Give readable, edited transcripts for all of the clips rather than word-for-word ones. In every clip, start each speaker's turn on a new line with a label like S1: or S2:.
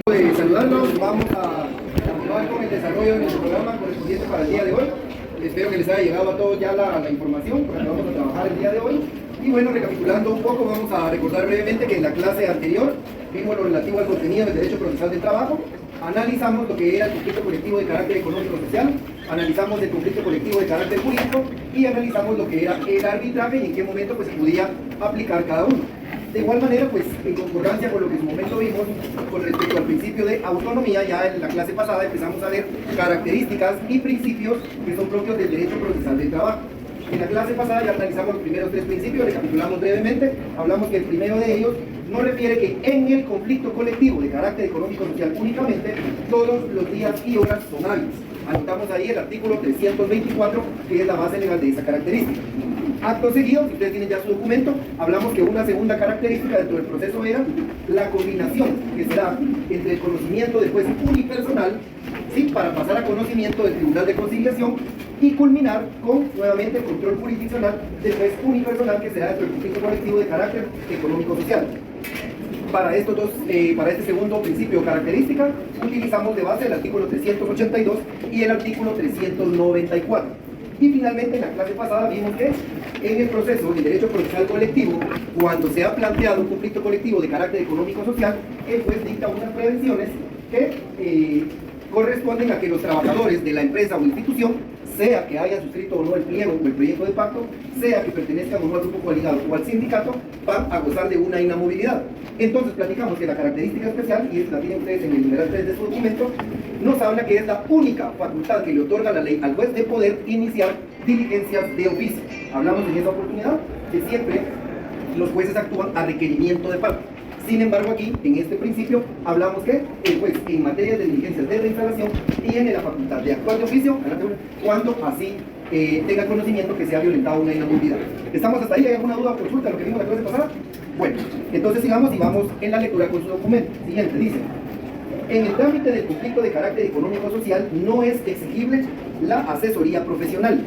S1: De saludarlos, vamos a continuar con el desarrollo de nuestro programa correspondiente para el día de hoy. Espero que les haya llegado a todos ya la información con la que vamos a trabajar el día de hoy. Y bueno, recapitulando un poco, vamos a recordar brevemente que en la clase anterior vimos lo relativo al contenido del derecho procesal del trabajo, analizamos lo que era el conflicto colectivo de carácter económico-social, analizamos el conflicto colectivo de carácter jurídico y analizamos lo que era el arbitraje y en qué momento pues, se podía aplicar cada uno. De igual manera, pues en concordancia con lo que en su momento vimos con respecto al principio de autonomía, ya en la clase pasada empezamos a ver características y principios que son propios del derecho procesal del trabajo. En la clase pasada ya analizamos los primeros tres principios, recapitulamos brevemente, hablamos que el primero de ellos nos refiere que en el conflicto colectivo de carácter económico-social únicamente, todos los días y horas son hábiles. Anotamos ahí el artículo 324, que es la base legal de esa característica. Acto seguido, si ustedes tienen ya su documento, hablamos que una segunda característica dentro del proceso era la combinación que se da entre el conocimiento del juez unipersonal, ¿sí?, para pasar a conocimiento del Tribunal de Conciliación y culminar con, nuevamente, el control jurisdiccional del juez unipersonal que se da dentro del conflicto colectivo de carácter económico-social. Para este segundo principio o característica, utilizamos de base el artículo 382 y el artículo 394. Y finalmente, en la clase pasada vimos que en el proceso del derecho procesal colectivo, cuando se ha planteado un conflicto colectivo de carácter económico-social, el juez dicta unas prevenciones que corresponden a que los trabajadores de la empresa o institución, sea que hayan suscrito o no el pliego o el proyecto de pacto, sea que pertenezcan o no al grupo coaligado o al sindicato, van a gozar de una inamovilidad. Entonces platicamos que la característica especial, y la tienen ustedes en el numeral 3 de su documento, nos habla que es la única facultad que le otorga la ley al juez de poder iniciar diligencias de oficio. Hablamos en esa oportunidad que siempre los jueces actúan a requerimiento de parte. Sin embargo, aquí, en este principio, hablamos que el juez, en materia de diligencias de reinstalación, tiene la facultad de actuar de oficio cuando así tenga conocimiento que se ha violentado una inamovilidad. ¿Estamos hasta ahí? ¿Hay alguna duda o consulta de lo que vimos la clase pasada? Bueno, entonces sigamos y vamos en la lectura con su documento. Siguiente, dice: en el trámite del conflicto de carácter económico-social no es exigible la asesoría profesional.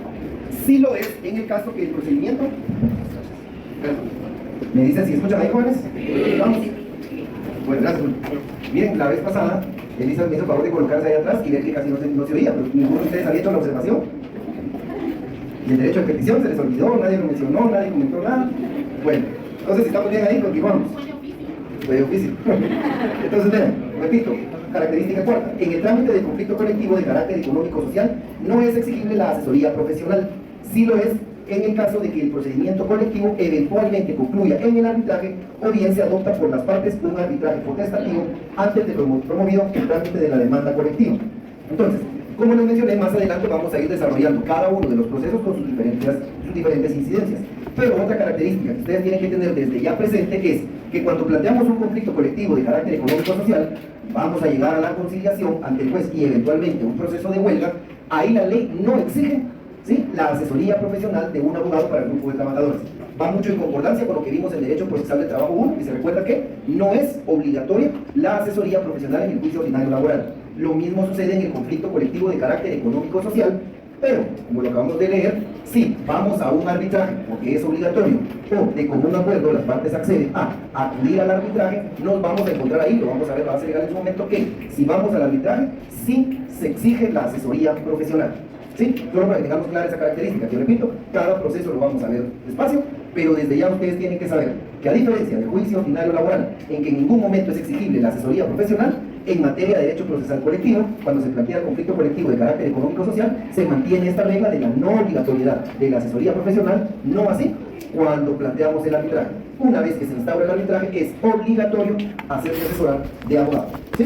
S1: Sí lo es en el caso que el procedimiento... ¿Me dicen si escuchan ahí, jóvenes? Vamos. Bueno, gracias. Miren, la vez pasada, Elisa me hizo el favor de colocarse ahí atrás y ver que casi no se oía, pero ninguno de ustedes había hecho la observación. Y el derecho de petición se les olvidó, nadie lo mencionó, nadie comentó nada. Bueno, entonces si estamos bien ahí, continuamos. Fue de oficio. Entonces, vean, repito, característica cuarta. En el trámite del conflicto colectivo de carácter económico-social no es exigible la asesoría profesional. Sí lo es en el caso de que el procedimiento colectivo eventualmente concluya en el arbitraje o bien se adopta por las partes un arbitraje potestativo antes de promovido el trámite de la demanda colectiva. Entonces, como les mencioné, más adelante vamos a ir desarrollando cada uno de los procesos con sus diferentes incidencias. Pero otra característica que ustedes tienen que tener desde ya presente es que cuando planteamos un conflicto colectivo de carácter económico-social, vamos a llegar a la conciliación ante el juez y eventualmente un proceso de huelga. Ahí la ley no exige, ¿sí?, la asesoría profesional de un abogado para el grupo de trabajadores. Va mucho en concordancia con lo que vimos en Derecho Procesal del Trabajo 1, que se recuerda que no es obligatoria la asesoría profesional en el juicio ordinario laboral. Lo mismo sucede en el conflicto colectivo de carácter económico-social, pero, como lo acabamos de leer, si vamos a un arbitraje, porque es obligatorio, o de común acuerdo las partes acceden a acudir al arbitraje, nos vamos a encontrar ahí, lo vamos a ver, va a ser legal en su momento, que si vamos al arbitraje, sí se exige la asesoría profesional. ¿Sí? Solo para que tengamos clara esa característica, que repito, cada proceso lo vamos a ver despacio, pero desde ya ustedes tienen que saber que a diferencia del juicio ordinario laboral, en que en ningún momento es exigible la asesoría profesional, en materia de derecho procesal colectivo, cuando se plantea el conflicto colectivo de carácter económico-social, se mantiene esta regla de la no obligatoriedad de la asesoría profesional, no así cuando planteamos el arbitraje. Una vez que se instaura el arbitraje, es obligatorio hacerse asesorar de abogado. ¿Sí?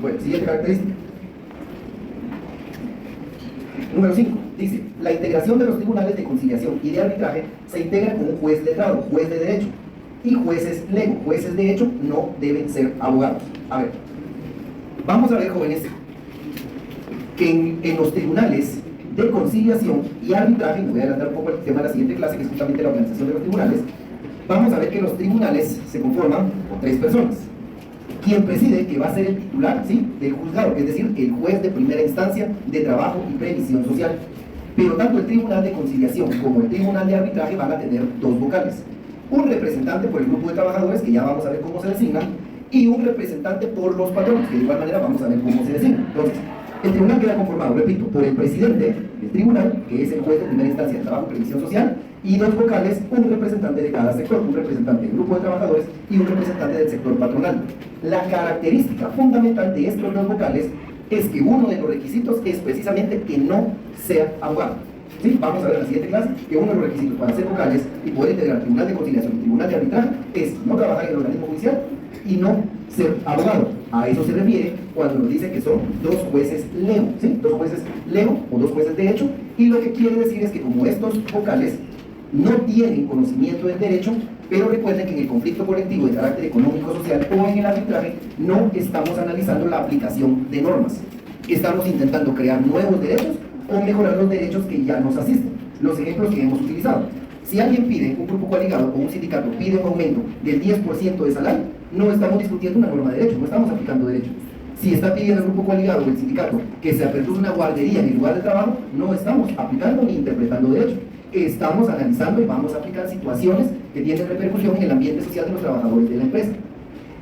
S1: Bueno, siguiente característica. Número 5, dice: la integración de los tribunales de conciliación y de arbitraje se integra con un juez letrado, juez de derecho, y jueces legos. Jueces de hecho no deben ser abogados. A ver, vamos a ver, jóvenes, que en los tribunales de conciliación y arbitraje, me voy a adelantar un poco el tema de la siguiente clase, que es justamente la organización de los tribunales, vamos a ver que los tribunales se conforman por 3 personas. Quien preside, que va a ser el titular, ¿sí?, del juzgado, es decir, el juez de primera instancia de trabajo y previsión social. Pero tanto el tribunal de conciliación como el tribunal de arbitraje van a tener 2 vocales. Un representante por el grupo de trabajadores, que ya vamos a ver cómo se designa,
S2: y un representante por los patronos, que de igual manera vamos a ver cómo se designa. Entonces, el tribunal queda conformado, repito, por el presidente del tribunal, que es el juez de primera instancia de trabajo y previsión social, y dos vocales, un representante de cada sector, un representante del grupo de trabajadores y un representante del sector patronal. La característica fundamental de estos dos vocales es que uno de los requisitos es precisamente que no sea abogado. ¿Sí? Vamos a ver en la siguiente clase que uno de los requisitos para ser vocales y poder integrar el tribunal de conciliación y el tribunal de arbitraje es no trabajar en el organismo judicial y no ser abogado. A eso se refiere cuando nos dice que son dos jueces leo, ¿sí? Dos jueces leo o dos jueces de hecho, y lo que quiere decir es que como estos vocales no tienen conocimiento del derecho, pero recuerden que en el conflicto colectivo de carácter económico, social o en el arbitraje no estamos analizando la aplicación de normas. Estamos intentando crear nuevos derechos o mejorar los derechos que ya nos asisten. Los ejemplos que hemos utilizado. Si alguien pide, un grupo coaligado o un sindicato pide un aumento del 10% de salario, no estamos discutiendo una norma de derecho, no estamos aplicando derecho. Si está pidiendo el grupo coaligado o el sindicato que se aperture una guardería en el lugar de trabajo, no estamos aplicando ni interpretando derecho. Estamos analizando y vamos a aplicar situaciones que tienen repercusión en el ambiente social de los trabajadores de la empresa.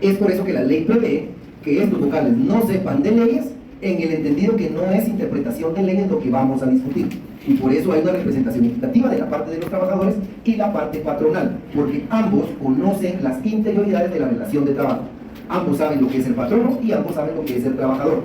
S2: Es por eso que la ley prevé que estos vocales no sepan de leyes, en el entendido que no es interpretación de leyes lo que vamos a discutir. Y por eso hay una representación equitativa de la parte de los trabajadores y la parte patronal, porque ambos conocen las interioridades de la relación de trabajo. Ambos saben lo que es el patrono y ambos saben lo que es el trabajador.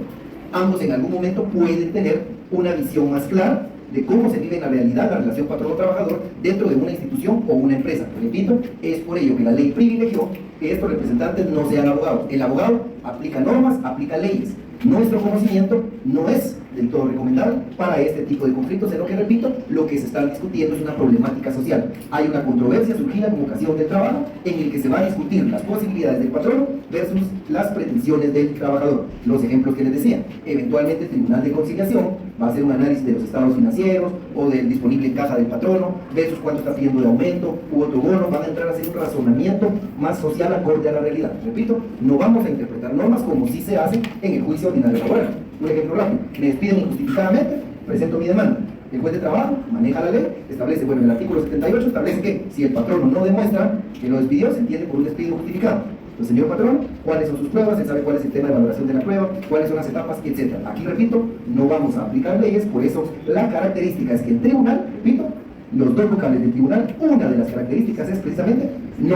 S2: Ambos en algún momento pueden tener una visión más clara de cómo se vive en la realidad la relación patrono-trabajador dentro de una institución o una empresa. Repito, es por ello que la ley privilegió que estos representantes no sean abogados. El abogado aplica normas, aplica leyes. Nuestro conocimiento no es del todo recomendable para este tipo de conflictos, en lo que, repito, lo que se está discutiendo es una problemática social. Hay una controversia surgida con ocasión del trabajo en el que se va a discutir las posibilidades del patrono versus las pretensiones del trabajador. Los ejemplos que les decía, eventualmente el Tribunal de Conciliación va a hacer un análisis de los estados financieros o del disponible en caja del patrono versus cuánto está pidiendo de aumento u otro bono. Van a entrar a hacer un razonamiento más social acorde a la realidad. Repito, no vamos a interpretar normas como si se hace en el juicio ordinario laboral. Un ejemplo rápido, me despiden injustificadamente, presento mi demanda. El juez de trabajo maneja la ley, establece, bueno, el artículo 78 establece que si el patrono no demuestra que lo despidió, se entiende por un despido justificado. Entonces, señor patrón, ¿cuáles son sus pruebas? Él sabe cuál es el tema de valoración de la prueba, cuáles son las etapas, etc. Aquí, repito, no vamos a aplicar leyes, por eso la característica es que el tribunal, repito, los dos vocales del tribunal, una de las características es precisamente no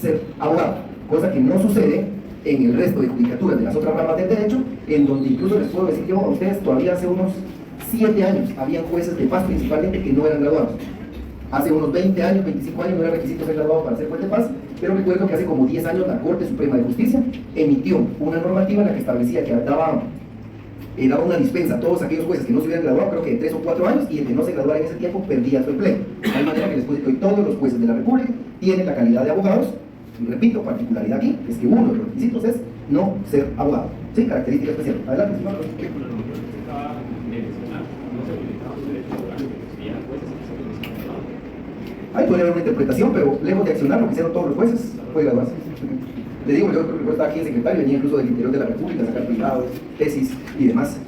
S2: ser abogado, cosa que no sucede en el resto de judicaturas de las otras ramas del derecho, en donde incluso les puedo decir yo a ustedes, todavía hace unos 7 años habían jueces de paz principalmente que no eran graduados. Hace unos 20 años, 25 años no era requisito ser graduado para ser juez de paz, pero recuerdo que hace como 10 años la Corte Suprema de Justicia emitió una normativa en la que establecía que daba una dispensa a todos aquellos jueces que no se hubieran graduado, creo que de 3 o 4 años, y el que no se graduara en ese tiempo perdía su empleo. De tal manera que les puedo decir que hoy todos los jueces de la República tienen la calidad de abogados. Y repito, particularidad aquí es que uno de los requisitos es no ser abogado. ¿Sí? Característica especial. Adelante, señor. Ahí puede haber una interpretación, pero lejos de accionar lo que hicieron todos los jueces, puede graduarse. Le digo, yo creo que está aquí el secretario, venía incluso del interior de la República, sacar privados, tesis y demás.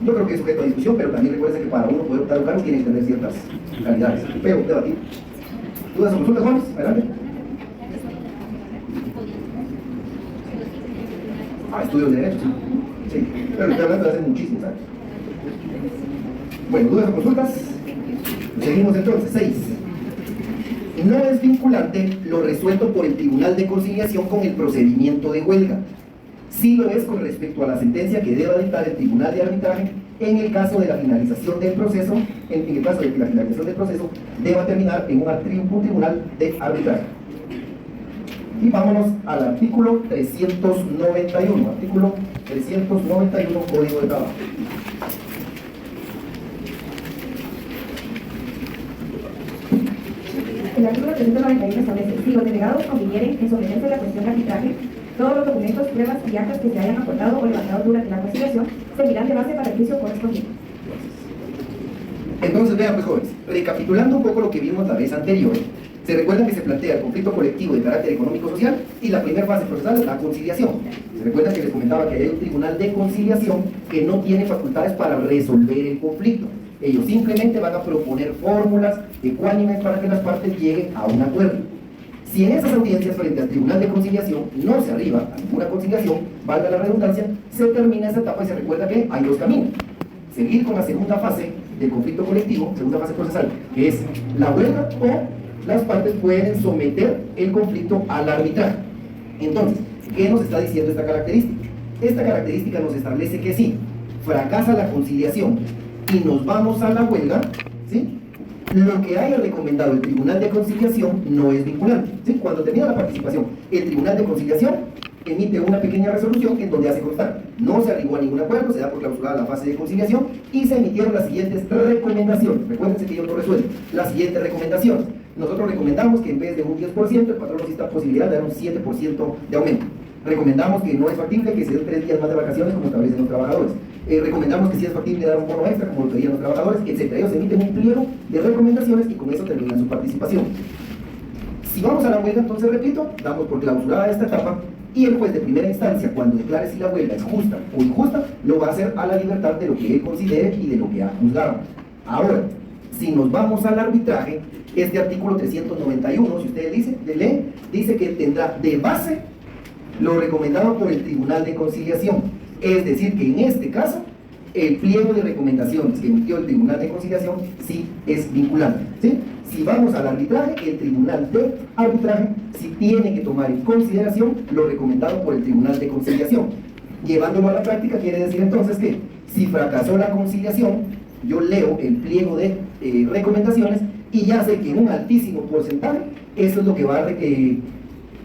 S2: Yo creo que es sujeto a discusión, pero también recuerden que para uno poder optar a un cargo tiene que tener ciertas calidades. Pero debatir. ¿Dudas o consultas, jóvenes? Adelante. Estudios de derecho, sí. Sí, pero estoy hablando de hace muchísimos años. Bueno, dudas o consultas. Seguimos entonces. 6. No es vinculante lo resuelto por el Tribunal de Conciliación con el procedimiento de huelga. Sí lo es con respecto a la sentencia que deba dictar el Tribunal de Arbitraje en el caso de la finalización del proceso, en el caso de que la finalización del proceso deba terminar en un tribunal de arbitraje. Y vámonos al artículo 391, artículo 391, Código de Trabajo.
S3: El artículo 391 establece: si los delegados convinieren en someterse a la cuestión de arbitraje, todos los documentos, pruebas y actas que se hayan aportado o levantado durante la conciliación servirán de base para el juicio correspondiente.
S2: Entonces, vean, pues, jóvenes, recapitulando un poco lo que vimos la vez anterior, se recuerda que se plantea el conflicto colectivo de carácter económico-social y la primera fase procesal es la conciliación. Se recuerda que les comentaba que hay un tribunal de conciliación que no tiene facultades para resolver el conflicto. Ellos simplemente van a proponer fórmulas ecuánimes para que las partes lleguen a un acuerdo. Si en esas audiencias frente al Tribunal de Conciliación no se arriba a ninguna conciliación, valga la redundancia, se termina esa etapa y se recuerda que hay dos caminos. Seguir con la segunda fase del conflicto colectivo, segunda fase procesal, que es la huelga, o las partes pueden someter el conflicto al arbitraje. Entonces, ¿qué nos está diciendo esta característica? Esta característica nos establece que si fracasa la conciliación y nos vamos a la huelga, ¿sí?, lo que haya recomendado el Tribunal de Conciliación no es vinculante, ¿sí? Cuando termina la participación, el Tribunal de Conciliación emite una pequeña resolución en donde hace constar: no se arribó a ningún acuerdo, se da por clausurada la fase de conciliación y se emitieron las siguientes recomendaciones. Recuérdense que yo no resuelvo. Las siguientes recomendaciones: nosotros recomendamos que en vez de un 10%, el patrón nos exista posibilidad de dar un 7% de aumento. Recomendamos que no es factible que se den 3 días más de vacaciones como establecen los trabajadores. Recomendamos que sí es factible dar un bono extra como lo pedían los trabajadores, etc. Ellos emiten un pliego de recomendaciones y con eso terminan su participación. Si vamos a la huelga, entonces repito, damos por clausurada esta etapa y el juez de primera instancia, cuando declare si la huelga es justa o injusta, lo va a hacer a la libertad de lo que él considere y de lo que ha juzgado. Ahora, si nos vamos al arbitraje, este artículo 391, si ustedes leen, dice que tendrá de base lo recomendado por el Tribunal de Conciliación. Es decir, que en este caso, el pliego de recomendaciones que emitió el Tribunal de Conciliación sí es vinculante, ¿sí? Si vamos al arbitraje, el Tribunal de Arbitraje sí tiene que tomar en consideración lo recomendado por el Tribunal de Conciliación. Llevándolo a la práctica quiere decir entonces que si fracasó la conciliación, yo leo el pliego de recomendaciones y ya sé que en un altísimo porcentaje eso es lo que va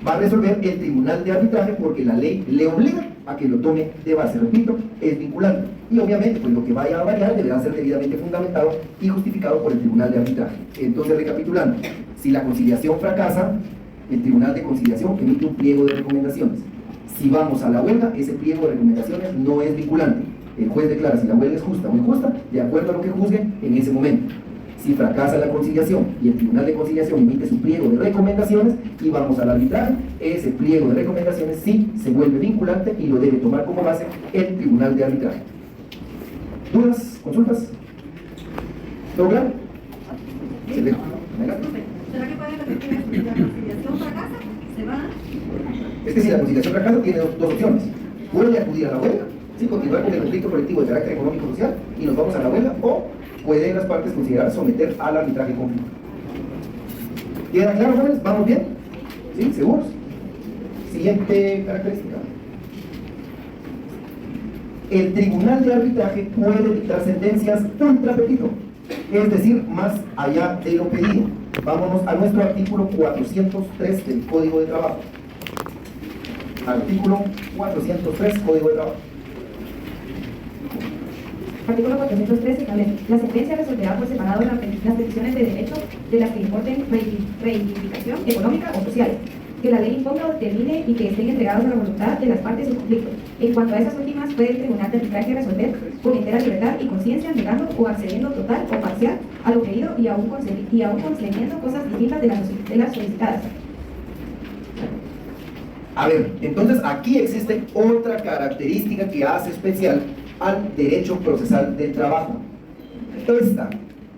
S2: a resolver el Tribunal de Arbitraje, porque la ley le obliga a que lo tome de base. Repito, es vinculante. Y obviamente, pues lo que vaya a variar deberá ser debidamente fundamentado y justificado por el Tribunal de Arbitraje. Entonces, recapitulando, si la conciliación fracasa, el Tribunal de Conciliación emite un pliego de recomendaciones. Si vamos a la huelga, ese pliego de recomendaciones no es vinculante. El juez declara si la huelga es justa o injusta, de acuerdo a lo que juzgue en ese momento. Si fracasa la conciliación y el Tribunal de Conciliación emite su pliego de recomendaciones y vamos al arbitraje, ese pliego de recomendaciones sí se vuelve vinculante y lo debe tomar como base el Tribunal de Arbitraje. ¿Dudas? ¿Consultas? ¿Todo claro?
S4: ¿Será que puede repetir esto? Si la conciliación fracasa, se va?
S2: Es que si la conciliación fracasa tiene dos opciones. Puede acudir a la huelga, ¿sí?, continuar con el conflicto colectivo de carácter económico y social y nos vamos a la huelga, o pueden las partes considerar someter al arbitraje conflicto. ¿Queda claro, jóvenes? ¿Vamos bien? ¿Sí? ¿Seguros? Siguiente característica. El Tribunal de Arbitraje puede dictar sentencias ultra petito, es decir, más allá de lo pedido. Vámonos a nuestro artículo 403 del Código de Trabajo. Artículo 403, Código de Trabajo.
S3: Artículo 403 establece: la sentencia resolverá por separado las peticiones de derecho de las que importen reivindicación económica o social, que la ley imponga o determine y que estén entregados a la voluntad de las partes en conflicto. En cuanto a esas últimas, puede el Tribunal de Arbitraje resolver con entera libertad y conciencia, negando o accediendo total o parcial a lo pedido y aún concediendo cosas distintas de las solicitadas.
S2: A ver, entonces aquí existe otra característica que hace especial al derecho procesal del trabajo. Esta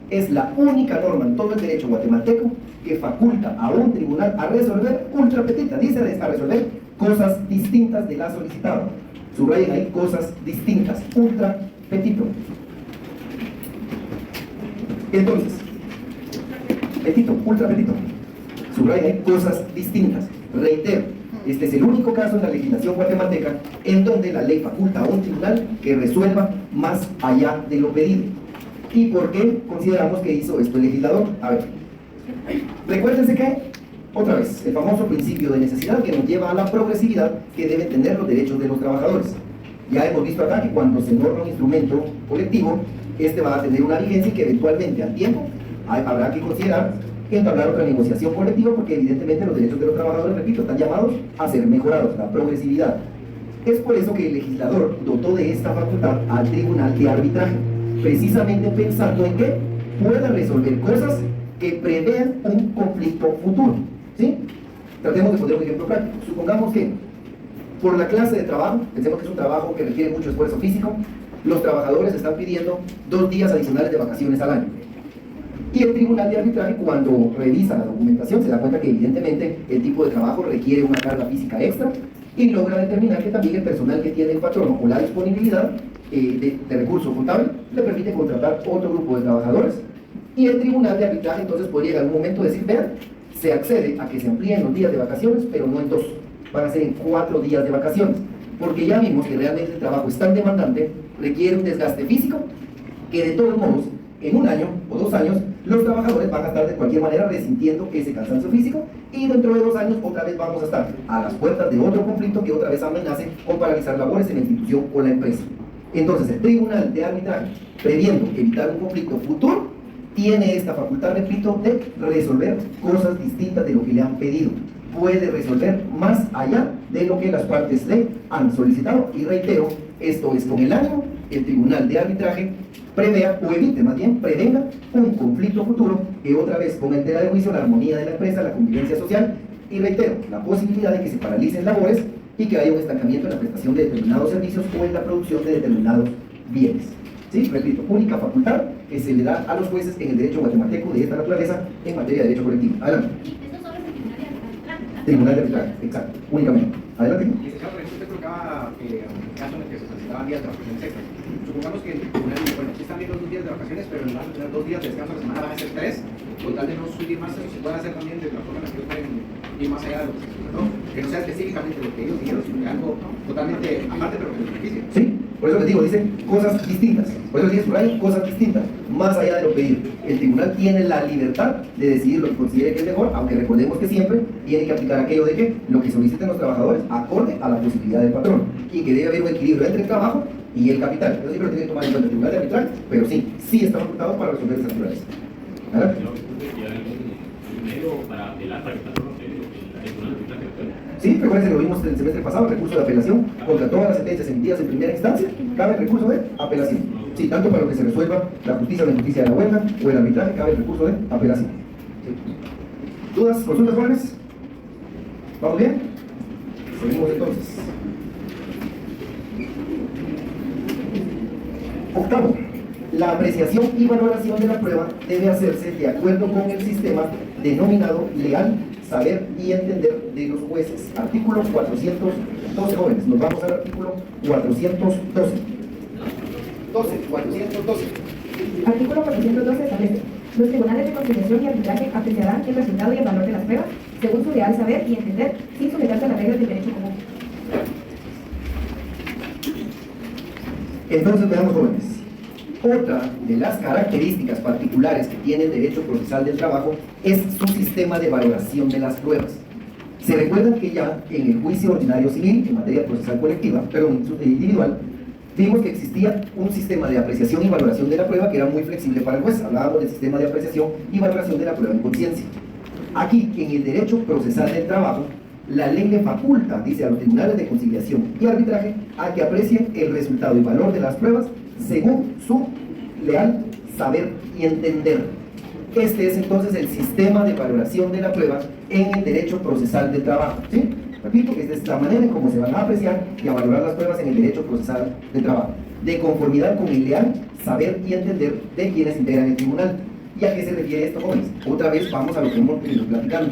S2: es la única norma en todo el derecho guatemalteco que faculta a un tribunal a resolver ultra petita, dice a resolver cosas distintas de la solicitada. Subrayen ahí, cosas distintas, ultra petito. Entonces, petito, ultra petito. Subrayen ahí, cosas distintas. Reitero, este es el único caso en la legislación guatemalteca en donde la ley faculta a un tribunal que resuelva más allá de lo pedido. ¿Y por qué consideramos que hizo esto el legislador? A ver, recuérdense que, otra vez, el famoso principio de necesidad que nos lleva a la progresividad que deben tener los derechos de los trabajadores. Ya hemos visto acá que cuando se norma un instrumento colectivo, este va a tener una vigencia y que eventualmente al tiempo habrá que considerar entablar otra negociación colectiva, porque evidentemente los derechos de los trabajadores, repito, están llamados a ser mejorados, la progresividad. Es por eso que el legislador dotó de esta facultad al Tribunal de Arbitraje, precisamente pensando en que pueda resolver cosas que prevean un conflicto futuro, ¿sí? Tratemos de poner un ejemplo práctico. Supongamos que por la clase de trabajo, pensemos que es un trabajo que requiere mucho esfuerzo físico, los trabajadores están pidiendo 2 días adicionales de vacaciones al año. Y el tribunal de arbitraje, cuando revisa la documentación, se da cuenta que evidentemente el tipo de trabajo requiere una carga física extra y logra determinar que también el personal que tiene el patrono o la disponibilidad de recurso contable le permite contratar otro grupo de trabajadores. Y el tribunal de arbitraje entonces puede llegar a un momento de decir, vean, se accede a que se amplíen los días de vacaciones, pero no en 2, van a ser en 4 días de vacaciones, porque ya vimos que realmente el trabajo es tan demandante, requiere un desgaste físico, que de todos modos, en 1 año o 2 años, los trabajadores van a estar de cualquier manera resintiendo ese cansancio físico, y dentro de 2 años otra vez vamos a estar a las puertas de otro conflicto que otra vez amenace con paralizar labores en la institución o la empresa. Entonces el tribunal de arbitraje, previendo evitar un conflicto futuro, tiene esta facultad, repito, de resolver cosas distintas de lo que le han pedido. Puede resolver más allá de lo que las partes le han solicitado. Y reitero, esto es con el ánimo, el tribunal de arbitraje prevea, o evite más bien, prevenga un conflicto futuro que otra vez ponga en tela de juicio la armonía de la empresa, la convivencia social, y reitero, la posibilidad de que se paralicen labores y que haya un estancamiento en la prestación de determinados servicios o en la producción de determinados bienes. ¿Sí? Repito, única facultad que se le da a los jueces en el derecho guatemalteco de esta naturaleza en materia de derecho colectivo. Adelante.
S5: Eso solo es el tribunal de arbitraje.
S2: Tribunal de arbitraje, exacto, únicamente. Adelante.
S1: Licenciado, pero usted colocaba el caso en el que se solicitaban días de vacaciones extras. Supongamos que el tribunal dice, bueno, aquí están bien los 2 días de vacaciones, pero en los 2 días de descanso a la semana van a ser 3, con tal de no subir más, se puede hacer también de la forma en la que ellos pueden ir más allá de lo que se solicitó, que no sea específicamente lo que ellos dijeron, sino que algo totalmente aparte, pero que les beneficie.
S2: Sí, por eso les digo, dice cosas distintas. Por eso les digo, por ahí, cosas distintas, más allá de lo pedido. El tribunal tiene la libertad de decidir lo que considere que es mejor, aunque recordemos que siempre tiene que aplicar aquello de que lo que soliciten los trabajadores acorde a la posibilidad del patrón y que debe haber un equilibrio entre el trabajo y el capital. Eso siempre lo tiene que tomar en cuenta el tribunal de arbitraje, pero sí está facultado para resolver esas naturalezas. ¿Verdad? Sí, recuerden que lo vimos el semestre pasado, recurso de apelación contra todas las sentencias emitidas en primera instancia, cabe el recurso de apelación. Sí, tanto para lo que se resuelva la justicia o la injusticia de la huelga o el arbitraje, cabe el recurso de apelación. Sí. ¿Dudas, consultas, jóvenes? ¿Vamos bien? Seguimos entonces. Octavo, la apreciación y valoración de la prueba debe hacerse de acuerdo con el sistema denominado leal, saber y entender de los jueces. Artículo 412, jóvenes, nos vamos al artículo 412. 412.
S3: Artículo 412 establece: los tribunales de conciliación y arbitraje apreciarán el resultado y el valor de las pruebas según su leal saber y entender, sin sujetarse a las reglas del derecho común.
S2: Entonces veamos, jóvenes, otra de las características particulares que tiene el derecho procesal del trabajo es su sistema de valoración de las pruebas. Se recuerdan que ya en el juicio ordinario civil, en materia procesal colectiva, pero individual, vimos que existía un sistema de apreciación y valoración de la prueba que era muy flexible para el juez. Hablábamos del sistema de apreciación y valoración de la prueba en conciencia. Aquí, en el derecho procesal del trabajo, la ley le faculta, dice, a los tribunales de conciliación y arbitraje a que aprecien el resultado y valor de las pruebas según su leal saber y entender. Este es entonces el sistema de valoración de la prueba en el derecho procesal del trabajo. ¿Sí? Repito, que esta es la manera en cómo se van a apreciar y a valorar las pruebas en el derecho procesal del trabajo, de conformidad con el leal saber y entender de quienes integran el tribunal. ¿Y a qué se refiere esto, jóvenes? Otra vez vamos a lo que hemos venido platicando.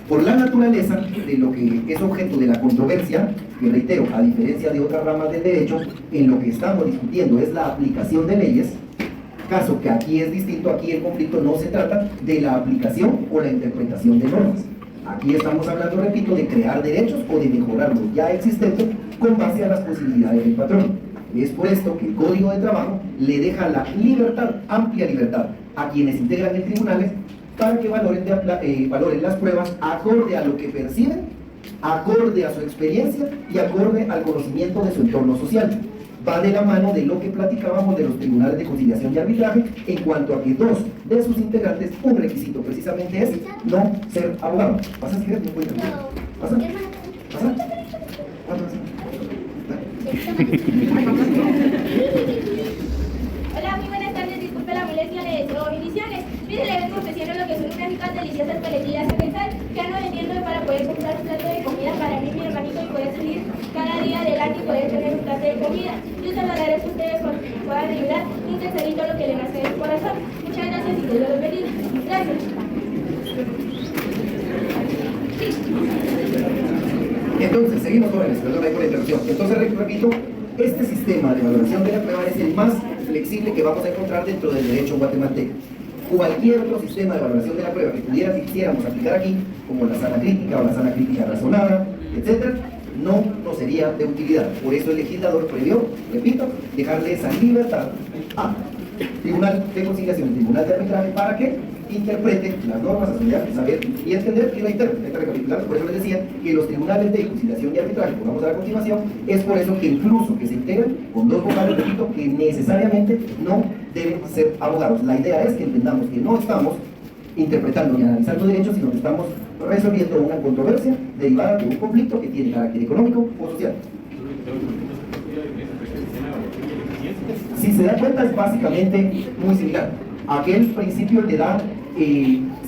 S2: Por la naturaleza de lo que es objeto de la controversia, que reitero, a diferencia de otras ramas del derecho, en lo que estamos discutiendo es la aplicación de leyes, caso que aquí es distinto, aquí el conflicto no se trata de la aplicación o la interpretación de normas. Aquí estamos hablando, repito, de crear derechos o de mejorar los ya existentes con base a las posibilidades del patrón. Es por esto que el Código de Trabajo le deja la libertad, amplia libertad, a quienes integran el tribunal para que valoren las pruebas acorde a lo que perciben, acorde a su experiencia y acorde al conocimiento de su entorno social. Va de la mano de lo que platicábamos de los tribunales de conciliación y arbitraje en cuanto a que 2 de sus integrantes, un requisito precisamente es no ser abogado. ¿Vas a escribir? No puedes. ¿Pasa? ¿Pasa?
S5: Hola, muy buenas tardes, disculpe la molestia, le deseo bendiciones. Mire, le vengo ofreciendo lo que son unas ricas, deliciosas paletillas a pensar que ando vendiendo para poder comprar un plato de comida para mí y mi hermanito y poder salir cada día adelante y poder tener un plato de comida. Yo se lo agradezco a ustedes por puedan ayudar y interceder todo lo que le nace del corazón. Muchas gracias y que Dios los bendiga. Gracias.
S2: Entonces, seguimos con esto, perdón ahí por la interrupción. Entonces, repito, este sistema de valoración de la prueba es el más flexible que vamos a encontrar dentro del derecho guatemalteco. Cualquier otro sistema de valoración de la prueba que quisiéramos aplicar aquí, como la sana crítica o la sana crítica razonada, etc., no nos sería de utilidad. Por eso el legislador previó, repito, dejarle esa libertad a Tribunal de Conciliación y Tribunal de Arbitraje para que interprete las normas, saber y entender que la interprete. Recapitulando, por eso les decía que los tribunales de conciliación y arbitraje, que vamos a ver a continuación, es por eso que incluso que se integran con dos vocales, repito, que necesariamente no deben ser abogados. La idea es que entendamos que no estamos interpretando ni analizando derechos, sino que estamos resolviendo una controversia derivada de un conflicto que tiene carácter económico o social. Si se da cuenta, es básicamente muy similar. Aquel principio le da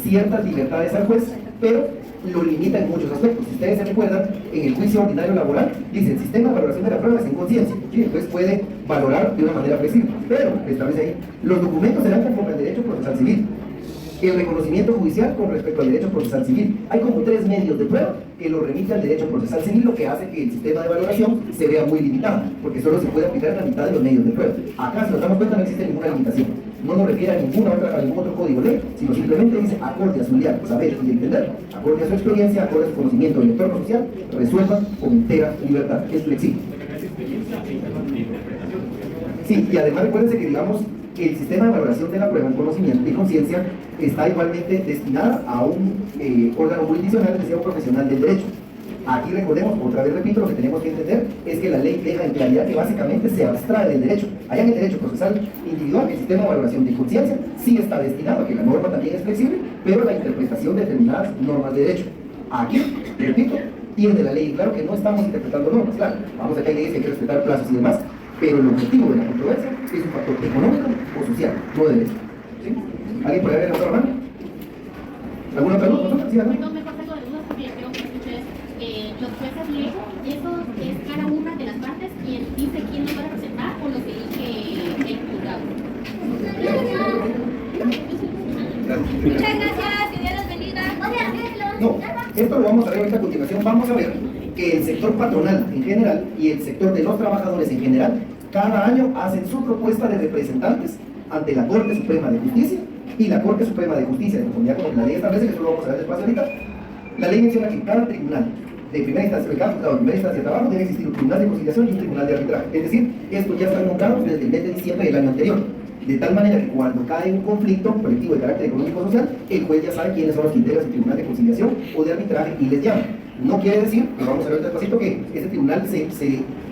S2: ciertas libertades al juez, pero lo limita en muchos aspectos. Si ustedes se recuerdan, en el juicio ordinario laboral, dice el sistema de valoración de la prueba es en conciencia. ¿Sí? El juez puede valorar de una manera flexible, pero establece ahí, los documentos serán conforme al derecho procesal civil. El reconocimiento judicial con respecto al derecho procesal civil. Hay como 3 medios de prueba que lo remite al derecho procesal civil, lo que hace que el sistema de valoración se vea muy limitado, porque solo se puede aplicar en la mitad de los medios de prueba. Acá, si nos damos cuenta, no existe ninguna limitación. No nos refiere a ningún otro código de ley, sino simplemente dice acorde a su saber y entender, acorde a su experiencia, acorde a su conocimiento del entorno social, resuelva con entera libertad. Es flexible. Sí, y además recuérdense que digamos que el sistema de valoración de la prueba en conocimiento y conciencia está igualmente destinada a un órgano jurisdiccional, que sea un profesional del derecho. Aquí recordemos, otra vez repito, lo que tenemos que entender es que la ley deja en claridad que básicamente se abstrae del derecho. Allá en el derecho procesal individual, el sistema de valoración de conciencia sí está destinado a que la norma también es flexible, pero la interpretación de determinadas normas de derecho. Aquí, repito, tiene la ley claro que no estamos interpretando normas, claro, vamos a que hay leyes que hay que respetar plazos y demás, pero el objetivo de la controversia es un factor económico o social, no de derecho. ¿Sí? ¿Alguien puede ver otra mano? ¿Alguna otra duda? ¿Sí,
S6: No me pasa con dudas porque creo que ustedes, los jueces leen, y eso es cada una de las partes quien dice quién nos va a representar o lo que elige el juzgado.
S5: Muchas gracias, que Dios los bendiga.
S2: No, esto lo vamos a ver ahorita a continuación. Vamos a ver que el sector patronal en general y el sector de los trabajadores en general, cada año hacen su propuesta de representantes ante la Corte Suprema de Justicia y la Corte Suprema de Justicia, de conformidad con la ley establece, que eso lo vamos a ver despacio ahorita. La ley menciona que en cada tribunal de primera instancia, cada juzgado de primera instancia de trabajo debe existir un tribunal de conciliación y un tribunal de arbitraje. Es decir, esto ya está nombrado desde el mes de diciembre del año anterior. De tal manera que cuando cae un conflicto colectivo de carácter económico o social, el juez ya sabe quiénes son los que integran el tribunal de conciliación o de arbitraje y les llama. No quiere decir, que vamos a ver despacito, que ese tribunal se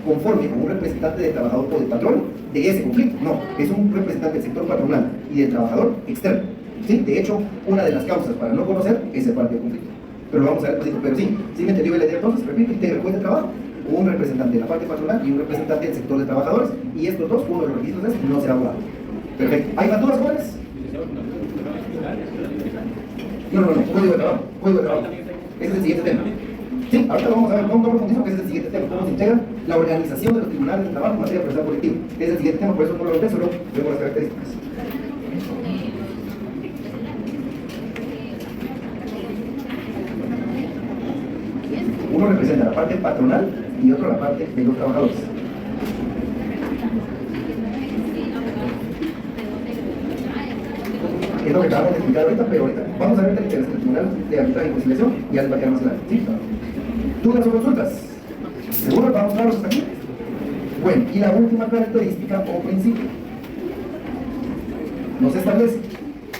S2: conforme con un representante de trabajador o de patrón de ese conflicto. No, es un representante del sector patronal y del trabajador externo. ¿Sí? De hecho, una de las causas para no conocer es el parte del conflicto. Pero lo vamos a ver despacito. Pero sí me entendió la idea. Entonces, repito, integra el juez de trabajo, un representante de la parte patronal y un representante del sector de trabajadores, y estos dos, uno de los requisitos es no ser abogado. Perfecto. ¿Hay más dudas, jóvenes? No, código de trabajo. Ese es el siguiente tema. Sí, ahorita lo vamos a ver, vamos a profundizar porque ese es el siguiente tema, cómo se integra la organización de los tribunales de trabajo en materia procesal colectivo. Ese es el siguiente tema, por eso no lo veo, solo vemos las características. Uno representa la parte patronal y otro la parte de los trabajadores. Es lo que acabamos de explicar ahorita, pero ahorita vamos a ver la integración del Tribunal de Arbitraje y Conciliación y ya les va a quedar más claro. ¿Sí? ¿Dudas o consultas? ¿Seguro? ¿Vamos claros hasta aquí? Bueno, y la última característica o principio nos establece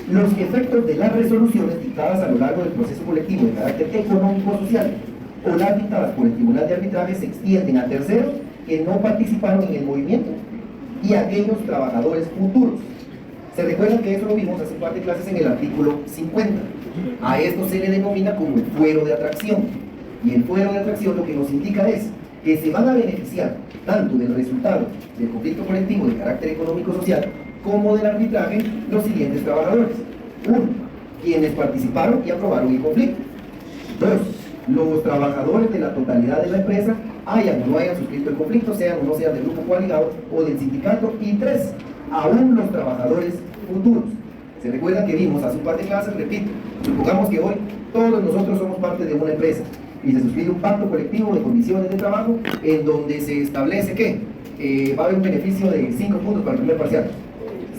S2: los efectos de las resoluciones dictadas a lo largo del proceso colectivo de carácter económico-social o las dictadas por el Tribunal de Arbitraje se extienden a terceros que no participaron en el movimiento y a aquellos trabajadores futuros. Se recuerdan que eso lo vimos hace un par de clases en el artículo 50. A esto se le denomina como el fuero de atracción. Y el fuero de atracción lo que nos indica es que se van a beneficiar tanto del resultado del conflicto colectivo de carácter económico-social como del arbitraje los siguientes trabajadores. 1. Quienes participaron y aprobaron el conflicto. 2. Los trabajadores de la totalidad de la empresa hayan o no hayan suscrito el conflicto, sean o no sean del grupo coaligado o del sindicato. Y 3, aún los trabajadores futuros. Se recuerdan que vimos hace un par de clases, repito, supongamos que hoy todos nosotros somos parte de una empresa y se suscribe un pacto colectivo de condiciones de trabajo en donde se establece que va a haber un beneficio de 5 puntos para el primer parcial.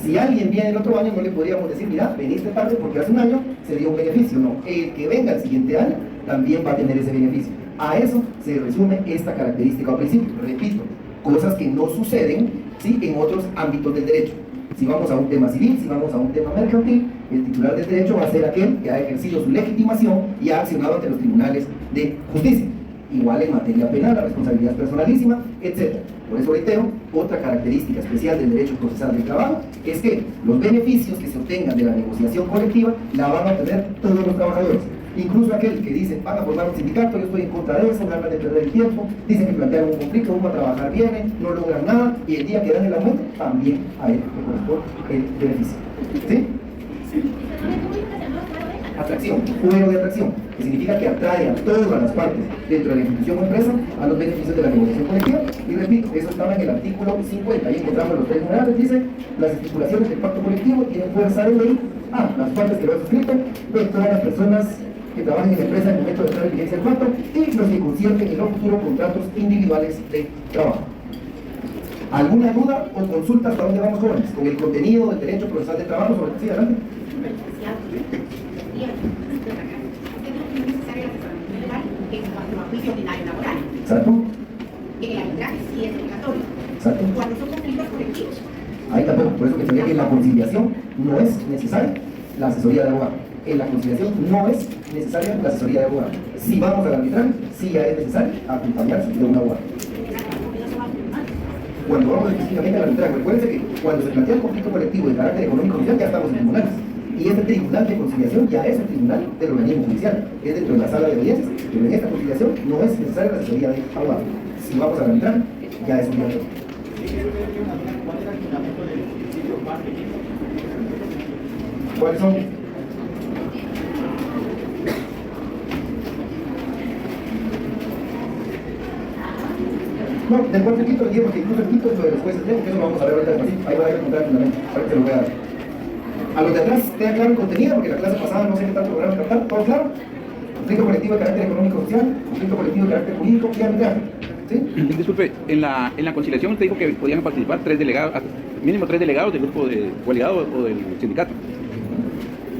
S2: Si alguien viene el otro año, no le podríamos decir, mira, veniste tarde porque hace un año se dio un beneficio. No, el que venga el siguiente año también va a tener ese beneficio. A eso se resume esta característica al principio. Repito, cosas que no suceden, ¿sí?, en otros ámbitos del derecho. Si vamos a un tema civil, si vamos a un tema mercantil, el titular del derecho va a ser aquel que ha ejercido su legitimación y ha accionado ante los tribunales de justicia. Igual en materia penal, la responsabilidad personalísima, etc. Por eso reitero, otra característica especial del derecho procesal del trabajo es que los beneficios que se obtengan de la negociación colectiva la van a tener todos los trabajadores. Incluso aquel que dice, van a formar un sindicato, yo estoy en contra de eso, ganan de perder el tiempo, dicen que plantean un conflicto, uno a trabajar viene, no logran nada, y el día que dan el aumento, también a él le corresponde el beneficio. ¿Sí? Atracción, fuero de atracción, que significa que atrae a todas las partes dentro de la institución o empresa a los beneficios de la negociación colectiva. Y repito, eso estaba en el artículo 50, ahí encontramos los 3 numerales, dice, las estipulaciones del pacto colectivo tienen fuerza de ley a las partes que lo han suscrito, de todas las personas que trabajen en la empresa en el momento de entrar en vigencia del pacto y los que concierten en lo futuro contratos individuales de trabajo. ¿Alguna duda o consulta hasta dónde vamos, jóvenes? Con el contenido del derecho procesal del trabajo, sobre sí, adelante. Exacto.
S4: En el arbitraje sí es obligatorio.
S2: Exacto.
S4: Cuando son conflictos colectivos.
S2: Ahí tampoco, por eso mencioné que en la conciliación no es necesaria la asesoría de abogado. En la conciliación no es necesaria la asesoría de abogado. Si vamos al arbitraje, sí ya es necesario acompañarse de un abogado. Cuando vamos específicamente al arbitraje, recuérdense que cuando se plantea el conflicto colectivo de carácter económico social ya estamos en tribunales. Y este tribunal de conciliación ya es el tribunal del organismo judicial, es dentro de la sala de audiencias, pero en esta conciliación no es necesaria la asesoría de abogado. Si vamos al arbitraje, ya es obligatorio. ¿Cuáles son? No, del cuarto quinto le digo porque incluso el quinto es lo de los jueces, que eso lo vamos a ver ahorita despacito. Ahí va a encontrar el fundamento, ahorita te lo voy a dar. A los de atrás queda claro el contenido, porque la clase pasada no sé qué tanto lograron tratar, ¿todo claro? Conflicto colectivo de carácter económico social, conflicto colectivo de carácter jurídico y arbitraje. ¿Sí?
S7: Disculpe, en la conciliación usted dijo que podían participar 3 delegados, mínimo 3 delegados del grupo de coaligado o del sindicato.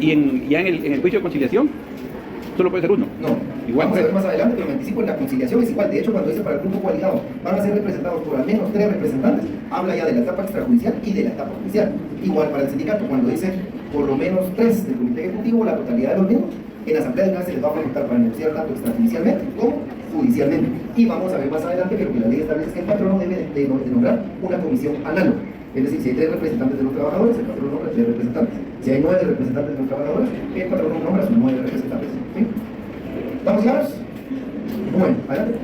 S7: Y ya en el juicio de conciliación solo puede ser uno.
S2: No,
S7: igual
S2: vamos a ver más adelante, pero me anticipo, en la conciliación es igual. De hecho, cuando dice para el grupo coaligado van a ser representados por al menos 3 representantes, habla ya de la etapa extrajudicial y de la etapa judicial. Igual para el sindicato, cuando dice por lo menos 3 del comité ejecutivo, la totalidad de los mismos, en la asamblea de una se les va a facultar para negociar tanto extrajudicialmente como judicialmente. Y vamos a ver más adelante que lo que la ley establece es que el patrono debe de nombrar una comisión análoga. Es decir, si hay 3 representantes de los trabajadores, el patrono nombra 3 representantes. Si hay 9 representantes de los trabajadores, el patrono nombra sus 9 representantes. ¿Sí? ¿Estamos claros? Bueno, adelante.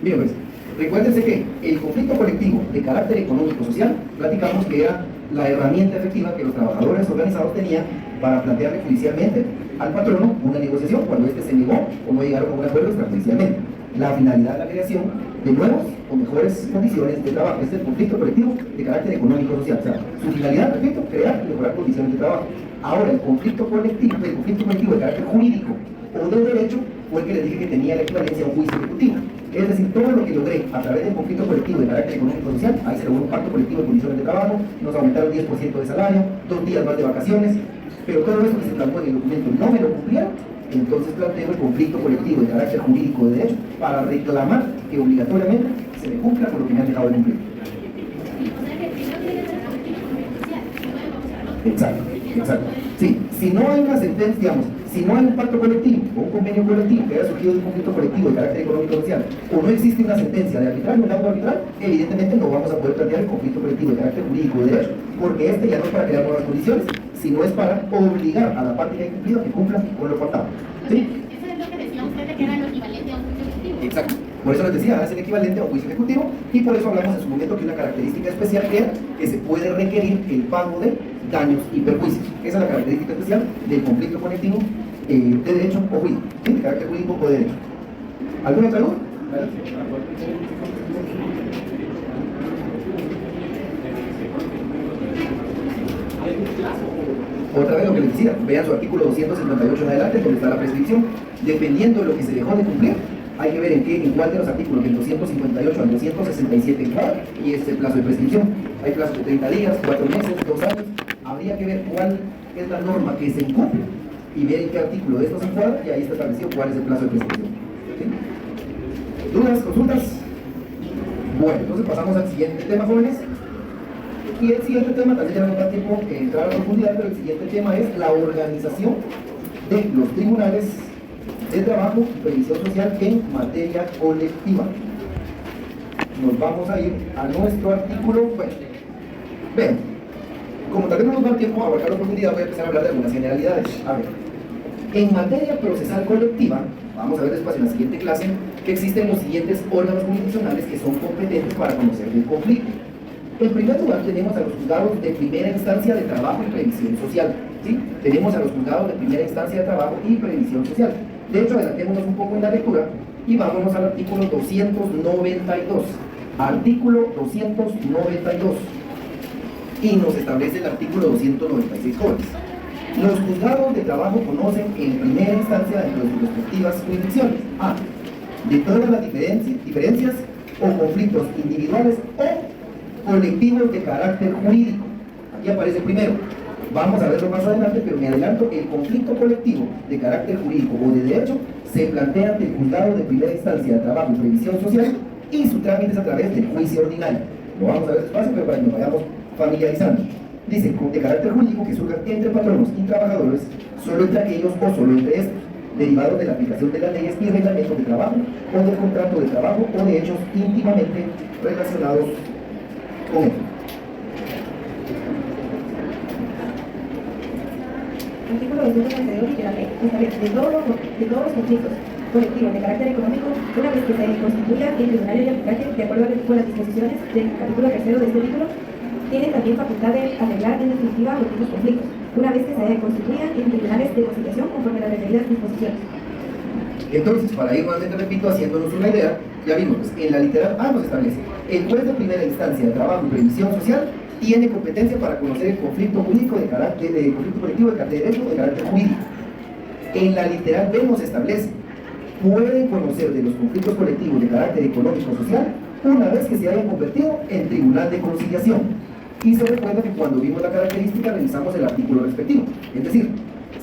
S2: Bien, pues, recuérdense que el conflicto colectivo de carácter económico-social, platicamos que era la herramienta efectiva que los trabajadores organizados tenían para plantearle judicialmente al patrono una negociación cuando éste se negó o no llegaron a un acuerdo extrajudicialmente. La finalidad de la creación de nuevas o mejores condiciones de trabajo. Este es el conflicto colectivo de carácter económico-social. O sea, su finalidad, repito, crear y mejorar condiciones de trabajo. Ahora, el conflicto colectivo de carácter jurídico o de derecho fue el que les dije que tenía la equivalencia a un juicio ejecutivo. Es decir, todo lo que logré a través del conflicto colectivo de carácter económico-social, ahí se logró un pacto colectivo de condiciones de trabajo, nos aumentaron 10% de salario, 2 días más de vacaciones, pero todo eso que se planteó en el documento no me lo cumplieron. Entonces planteo el conflicto colectivo de carácter jurídico de derecho para reclamar que obligatoriamente se me cumpla con lo que me han dejado de cumplir. Exacto, exacto. Sí, si no hay una sentencia, digamos, si no hay un pacto colectivo o un convenio colectivo que haya surgido de un conflicto colectivo de carácter económico social, o no existe una sentencia de arbitral o un auto arbitral, evidentemente no vamos a poder plantear el conflicto colectivo de carácter jurídico de derecho, porque este ya no es para crear nuevas condiciones, sino es para obligar a la parte que ha incumplido a que cumpla con lo pactado. ¿Sí?
S6: Eso es lo que decía usted de que era lo equivalente a un juicio ejecutivo.
S2: Exacto. Por eso les decía, es el equivalente a un juicio ejecutivo, y por eso hablamos en su momento que una característica especial era que se puede requerir el pago de daños y perjuicios. Esa es la característica especial del conflicto colectivo de derecho o jurídico, ¿sí? De carácter jurídico o de derecho. ¿Alguna otra duda? Otra vez lo que les decía, vean su artículo 258 en adelante, donde está la prescripción. Dependiendo de lo que se dejó de cumplir, hay que ver en cuál de los artículos, del 258 al 267 en cada, y es el plazo de prescripción. Hay plazos de 30 días, 4 meses, 2 años. Habría que ver cuál es la norma que se incumple y ver en qué artículo de estos se encuadra, y ahí está establecido cuál es el plazo de prescripción. ¿Sí? ¿Dudas, consultas? Bueno, entonces pasamos al siguiente tema, jóvenes. Y el siguiente tema, también ya no da tiempo que entrar a la profundidad, pero el siguiente tema es la organización de los tribunales de trabajo y previsión social en materia colectiva. Nos vamos a ir a nuestro artículo. Bueno, vean, como tal vez no nos da tiempo a abarcar la profundidad, voy a empezar a hablar de algunas generalidades. A ver, en materia procesal colectiva, vamos a ver después en la siguiente clase, que existen los siguientes órganos jurisdiccionales que son competentes para conocer el conflicto. En primer lugar, tenemos a los juzgados de primera instancia de trabajo y previsión social. ¿Sí? Tenemos a los juzgados de primera instancia de trabajo y previsión social. De hecho, adelantémonos un poco en la lectura y vámonos al artículo 292. Artículo 292. Y nos establece el artículo 296, jóvenes. Los juzgados de trabajo conocen en primera instancia dentro de sus respectivas jurisdicciones a de todas las diferencias o conflictos individuales o colectivos de carácter jurídico. Aquí aparece primero. Vamos a verlo más adelante, pero me adelanto. El conflicto colectivo de carácter jurídico o de derecho se plantea ante el juzgado de primera instancia de trabajo y previsión social y su trámite es a través del juicio ordinario. Lo vamos a ver despacio, pero para que nos vayamos familiarizando. Dice, de carácter jurídico que surjan entre patronos y trabajadores, solo entre aquellos o solo entre estos, derivados de la aplicación de las leyes y reglamentos de trabajo o del contrato de trabajo o de hechos íntimamente relacionados con él.
S3: Artículo 292 de la ley establece de todos los conflictos colectivos de carácter económico, una vez que se constituyan en tribunales de arbitraje, de acuerdo con las disposiciones del capítulo 3 de este título, tienen también facultad de arreglar en definitiva los mismos conflictos, una vez que se constituyan en tribunales de conciliación conforme a las referidas disposiciones.
S2: Entonces, para ir nuevamente, repito, haciéndonos una idea, ya vimos, pues, en la literal A nos establece, el juez de primera instancia de trabajo y previsión social tiene competencia para conocer el conflicto jurídico de carácter, conflicto colectivo de carácter de derecho o de carácter jurídico. En la literal B nos establece, pueden conocer de los conflictos colectivos de carácter económico o social una vez que se hayan convertido en tribunal de conciliación. Y se recuerda que cuando vimos la característica revisamos el artículo respectivo, es decir,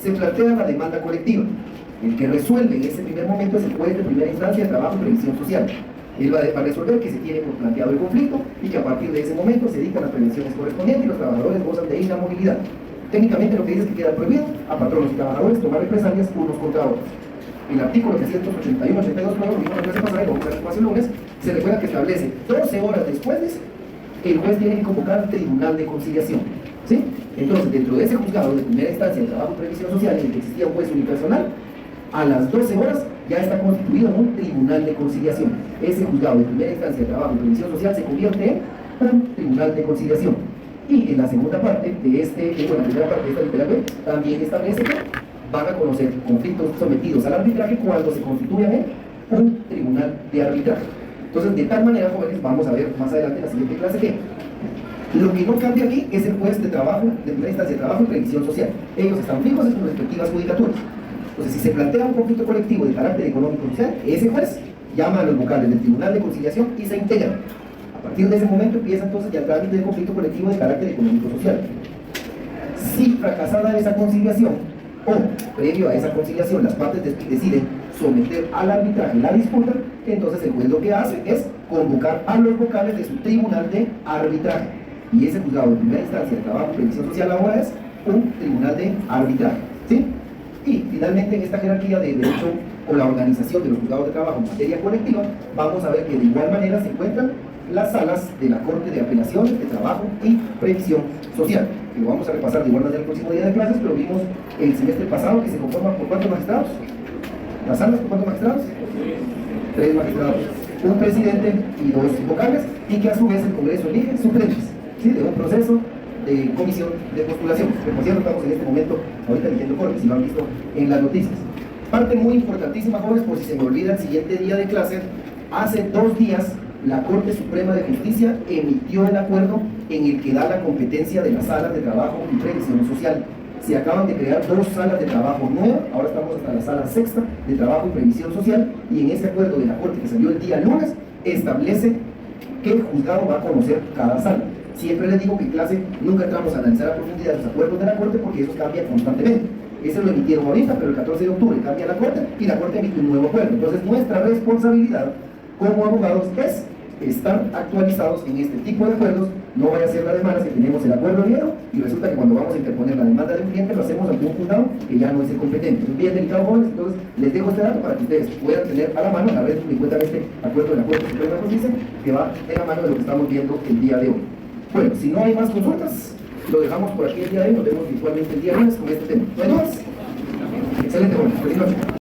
S2: se plantea la demanda colectiva. El que resuelve en ese primer momento es el juez de primera instancia de trabajo y previsión social. Él va a resolver que se tiene por planteado el conflicto y que a partir de ese momento se dictan las prevenciones correspondientes y los trabajadores gozan de inamovilidad. Técnicamente lo que dice es que queda prohibido a patronos y trabajadores tomar represalias unos contra otros. El artículo 381, 82, como lo vimos la clase pasada y lo vamos a ver el lunes, se recuerda que establece 12 horas después el juez tiene que convocar al tribunal de conciliación. ¿Sí? Entonces, dentro de ese juzgado de primera instancia de trabajo y previsión social en el que existía un juez unipersonal, a las 12 horas ya está constituido un tribunal de conciliación. Ese juzgado de primera instancia de trabajo y previsión social se convierte en un tribunal de conciliación. Y en la segunda parte de la primera parte de esta literal B, también establece que van a conocer conflictos sometidos al arbitraje cuando se constituyan en un tribunal de arbitraje. Entonces, de tal manera, jóvenes, vamos a ver más adelante en la siguiente clase que lo que no cambia aquí es el juez de trabajo, de primera instancia de trabajo y previsión social. Ellos están fijos en sus respectivas judicaturas. Entonces, si se plantea un conflicto colectivo de carácter económico y social, ese juez llama a los vocales del Tribunal de Conciliación y se integra. A partir de ese momento empieza entonces ya el trámite de conflicto colectivo de carácter económico y social. Si fracasada esa conciliación, o previo a esa conciliación las partes deciden someter al arbitraje la disputa, entonces el juez lo que hace es convocar a los vocales de su tribunal de arbitraje. Y ese juzgado de primera instancia de trabajo y previsión social ahora es un tribunal de arbitraje. ¿Sí? Y finalmente en esta jerarquía de derecho o la organización de los juzgados de trabajo en materia colectiva, vamos a ver que de igual manera se encuentran las salas de la Corte de Apelaciones de Trabajo y Previsión Social, que lo vamos a repasar de igual manera el próximo día de clases, pero vimos el semestre pasado que se conforma por ¿cuántos magistrados? ¿Las salas por cuántos magistrados? 3 magistrados, un presidente y 2 vocales, y que a su vez el Congreso elige suplentes, ¿sí? De un proceso de comisión de postulación, que por cierto estamos en este momento ahorita leyendo cortes, si lo han visto en las noticias. Parte muy importantísima, jóvenes, por si se me olvida el siguiente día de clase, hace 2 días la Corte Suprema de Justicia emitió el acuerdo en el que da la competencia de las salas de trabajo y previsión social. Se acaban de crear 2 salas de trabajo nuevas, ahora estamos hasta la sala 6ª de trabajo y previsión social, y en ese acuerdo de la Corte que salió el día lunes, establece que el juzgado va a conocer cada sala. Siempre les digo que en clase nunca entramos a analizar a profundidad los acuerdos de la Corte porque esos cambian constantemente. Ese lo emitieron ahorita, pero el 14 de octubre cambia la Corte y la Corte emite un nuevo acuerdo. Entonces nuestra responsabilidad como abogados es estar actualizados en este tipo de acuerdos. No vaya a ser la demanda que tenemos el acuerdo viejo y resulta que cuando vamos a interponer la demanda de un cliente lo hacemos ante un juzgado que ya no es el competente. Es bien delicado, jóvenes, entonces les dejo este dato para que ustedes puedan tener a la mano. La red encuentran este acuerdo de la Corte Suprema de Justicia que va en la mano de lo que estamos viendo el día de hoy. Bueno, si no hay más consultas, lo dejamos por aquí el día de hoy. Nos vemos virtualmente el día lunes con este tema. ¿No hay más? Excelente, bueno, feliz noche.